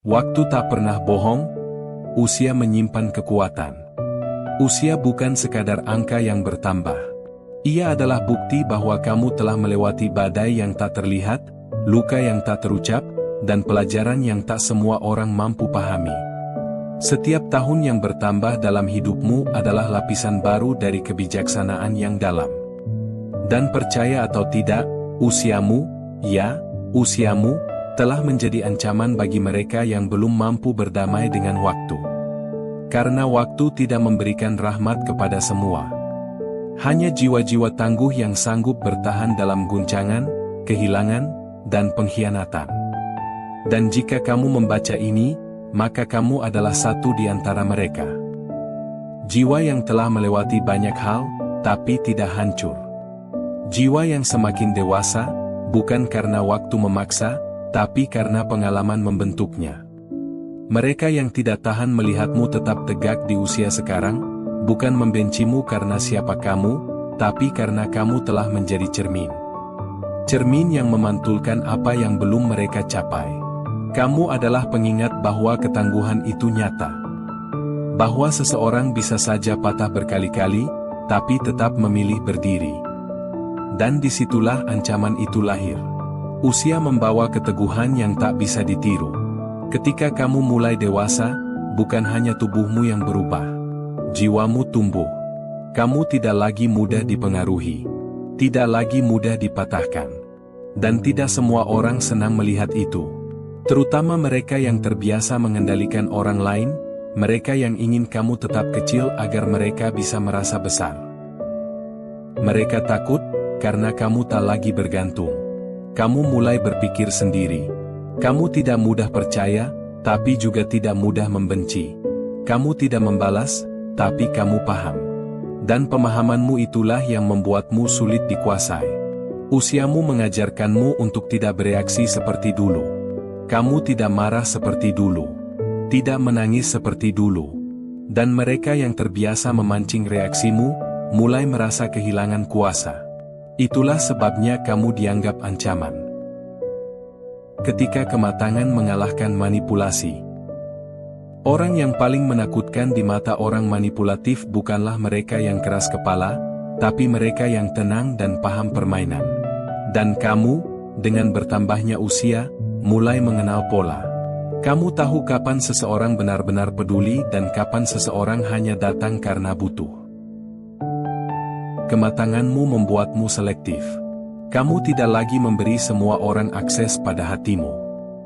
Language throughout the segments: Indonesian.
Waktu tak pernah bohong, usia menyimpan kekuatan. Usia bukan sekadar angka yang bertambah. Ia adalah bukti bahwa kamu telah melewati badai yang tak terlihat, luka yang tak terucap, dan pelajaran yang tak semua orang mampu pahami. Setiap tahun yang bertambah dalam hidupmu adalah lapisan baru dari kebijaksanaan yang dalam. Dan percaya atau tidak, usiamu, usiamu, telah menjadi ancaman bagi mereka yang belum mampu berdamai dengan waktu. Karena waktu tidak memberikan rahmat kepada semua. Hanya jiwa-jiwa tangguh yang sanggup bertahan dalam guncangan, kehilangan, dan pengkhianatan. Dan jika kamu membaca ini, maka kamu adalah satu di antara mereka. Jiwa yang telah melewati banyak hal, tapi tidak hancur. Jiwa yang semakin dewasa, bukan karena waktu memaksa, tapi karena pengalaman membentuknya. Mereka yang tidak tahan melihatmu tetap tegak di usia sekarang, bukan membencimu karena siapa kamu, tapi karena kamu telah menjadi cermin. Cermin yang memantulkan apa yang belum mereka capai. Kamu adalah pengingat bahwa ketangguhan itu nyata. Bahwa seseorang bisa saja patah berkali-kali, tapi tetap memilih berdiri. Dan disitulah ancaman itu lahir. Usia membawa keteguhan yang tak bisa ditiru. Ketika kamu mulai dewasa, bukan hanya tubuhmu yang berubah. Jiwamu tumbuh. Kamu tidak lagi mudah dipengaruhi. Tidak lagi mudah dipatahkan. Dan tidak semua orang senang melihat itu. Terutama mereka yang terbiasa mengendalikan orang lain, mereka yang ingin kamu tetap kecil agar mereka bisa merasa besar. Mereka takut, karena kamu tak lagi bergantung. Kamu mulai berpikir sendiri. Kamu tidak mudah percaya, tapi juga tidak mudah membenci. Kamu tidak membalas, tapi kamu paham. Dan pemahamanmu itulah yang membuatmu sulit dikuasai. Usiamu mengajarkanmu untuk tidak bereaksi seperti dulu. Kamu tidak marah seperti dulu. Tidak menangis seperti dulu. Dan mereka yang terbiasa memancing reaksimu, mulai merasa kehilangan kuasa. Itulah sebabnya kamu dianggap ancaman. Ketika kematangan mengalahkan manipulasi. Orang yang paling menakutkan di mata orang manipulatif bukanlah mereka yang keras kepala, tapi mereka yang tenang dan paham permainan. Dan kamu, dengan bertambahnya usia, mulai mengenal pola. Kamu tahu kapan seseorang benar-benar peduli dan kapan seseorang hanya datang karena butuh. Kematanganmu membuatmu selektif. Kamu tidak lagi memberi semua orang akses pada hatimu.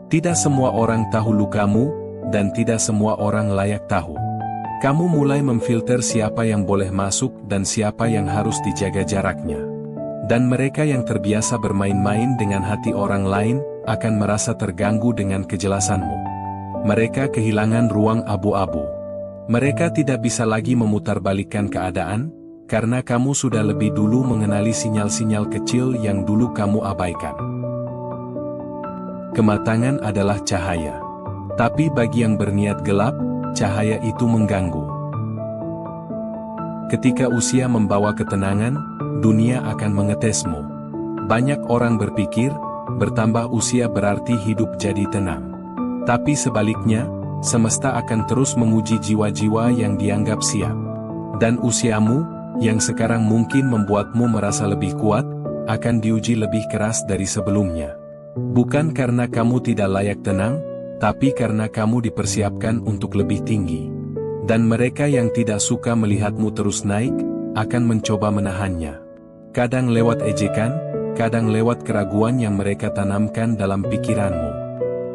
Tidak semua orang tahu lukamu, dan tidak semua orang layak tahu. Kamu mulai memfilter siapa yang boleh masuk dan siapa yang harus dijaga jaraknya. Dan mereka yang terbiasa bermain-main dengan hati orang lain, akan merasa terganggu dengan kejelasanmu. Mereka kehilangan ruang abu-abu. Mereka tidak bisa lagi memutarbalikkan keadaan, karena kamu sudah lebih dulu mengenali sinyal-sinyal kecil yang dulu kamu abaikan. Kematangan adalah cahaya. Tapi bagi yang berniat gelap, cahaya itu mengganggu. Ketika usia membawa ketenangan, dunia akan mengetesmu. Banyak orang berpikir, bertambah usia berarti hidup jadi tenang. Tapi sebaliknya, semesta akan terus menguji jiwa-jiwa yang dianggap siap. Dan usiamu, yang sekarang mungkin membuatmu merasa lebih kuat, akan diuji lebih keras dari sebelumnya. Bukan karena kamu tidak layak tenang, tapi karena kamu dipersiapkan untuk lebih tinggi. Dan mereka yang tidak suka melihatmu terus naik, akan mencoba menahannya. Kadang lewat ejekan, kadang lewat keraguan yang mereka tanamkan dalam pikiranmu.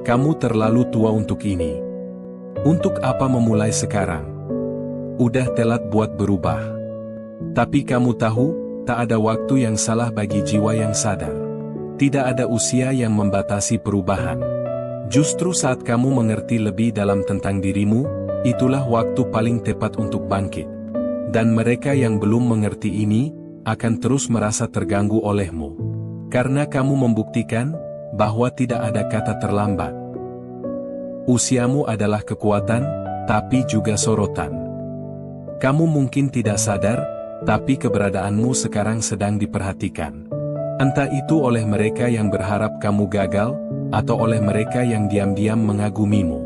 Kamu terlalu tua untuk ini. Untuk apa memulai sekarang? Udah telat buat berubah. Tapi kamu tahu, tak ada waktu yang salah bagi jiwa yang sadar. Tidak ada usia yang membatasi perubahan. Justru saat kamu mengerti lebih dalam tentang dirimu, itulah waktu paling tepat untuk bangkit. Dan mereka yang belum mengerti ini, akan terus merasa terganggu olehmu. Karena kamu membuktikan, bahwa tidak ada kata terlambat. Usiamu adalah kekuatan, tapi juga sorotan. Kamu mungkin tidak sadar, tapi keberadaanmu sekarang sedang diperhatikan. Entah itu oleh mereka yang berharap kamu gagal, atau oleh mereka yang diam-diam mengagumimu.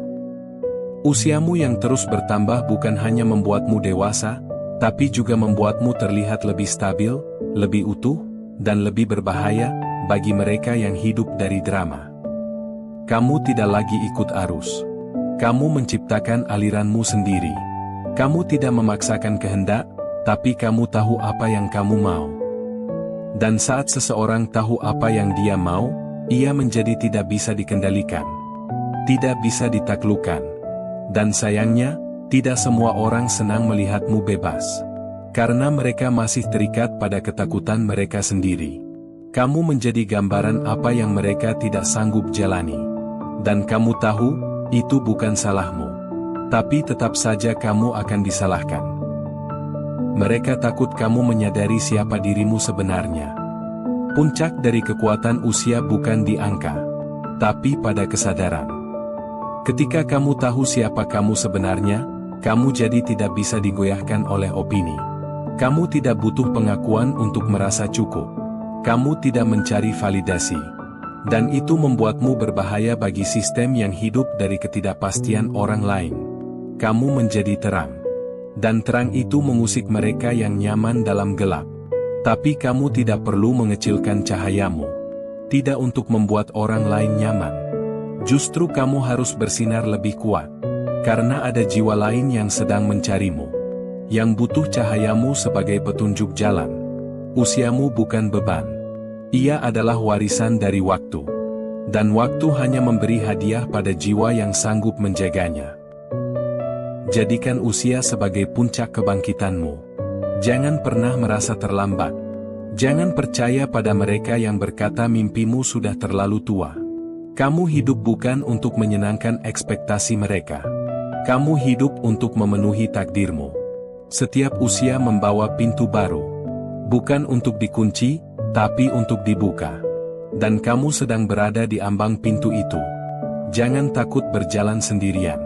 Usiamu yang terus bertambah bukan hanya membuatmu dewasa, tapi juga membuatmu terlihat lebih stabil, lebih utuh, dan lebih berbahaya bagi mereka yang hidup dari drama. Kamu tidak lagi ikut arus. Kamu menciptakan aliranmu sendiri. Kamu tidak memaksakan kehendak, tapi kamu tahu apa yang kamu mau. Dan saat seseorang tahu apa yang dia mau, ia menjadi tidak bisa dikendalikan, tidak bisa ditaklukkan. Dan sayangnya, tidak semua orang senang melihatmu bebas. Karena mereka masih terikat pada ketakutan mereka sendiri. Kamu menjadi gambaran apa yang mereka tidak sanggup jalani. Dan kamu tahu, itu bukan salahmu. Tapi tetap saja kamu akan disalahkan. Mereka takut kamu menyadari siapa dirimu sebenarnya. Puncak dari kekuatan usia bukan di angka, tapi pada kesadaran. Ketika kamu tahu siapa kamu sebenarnya, kamu jadi tidak bisa digoyahkan oleh opini. Kamu tidak butuh pengakuan untuk merasa cukup. Kamu tidak mencari validasi. Dan itu membuatmu berbahaya bagi sistem yang hidup dari ketidakpastian orang lain. Kamu menjadi terang. Dan terang itu mengusik mereka yang nyaman dalam gelap. Tapi kamu tidak perlu mengecilkan cahayamu. Tidak untuk membuat orang lain nyaman. Justru kamu harus bersinar lebih kuat. Karena ada jiwa lain yang sedang mencarimu. Yang butuh cahayamu sebagai petunjuk jalan. Usiamu bukan beban. Ia adalah warisan dari waktu. Dan waktu hanya memberi hadiah pada jiwa yang sanggup menjaganya. Jadikan usia sebagai puncak kebangkitanmu. Jangan pernah merasa terlambat. Jangan percaya pada mereka yang berkata mimpimu sudah terlalu tua. Kamu hidup bukan untuk menyenangkan ekspektasi mereka. Kamu hidup untuk memenuhi takdirmu. Setiap usia membawa pintu baru. Bukan untuk dikunci, tapi untuk dibuka. Dan kamu sedang berada di ambang pintu itu. Jangan takut berjalan sendirian.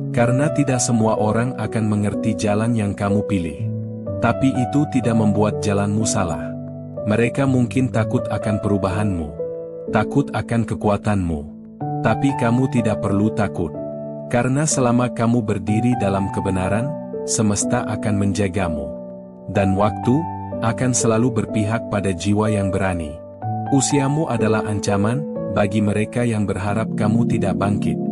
Karena tidak semua orang akan mengerti jalan yang kamu pilih. Tapi itu tidak membuat jalanmu salah. Mereka mungkin takut akan perubahanmu. Takut akan kekuatanmu. Tapi kamu tidak perlu takut. Karena selama kamu berdiri dalam kebenaran, semesta akan menjagamu. Dan waktu akan selalu berpihak pada jiwa yang berani. Usiamu adalah ancaman bagi mereka yang berharap kamu tidak bangkit.